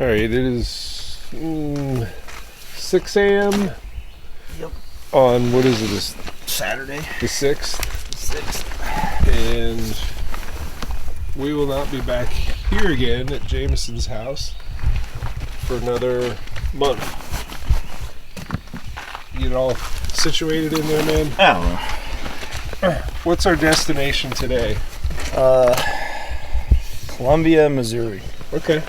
All right, it is 6 a.m. Yep. On, what is it, this Saturday. the 6th? 6th. And we will not be back here again at Jameson's house for another month. You get all situated in there, man? I don't know. What's our destination today? Columbia, Missouri. Okay.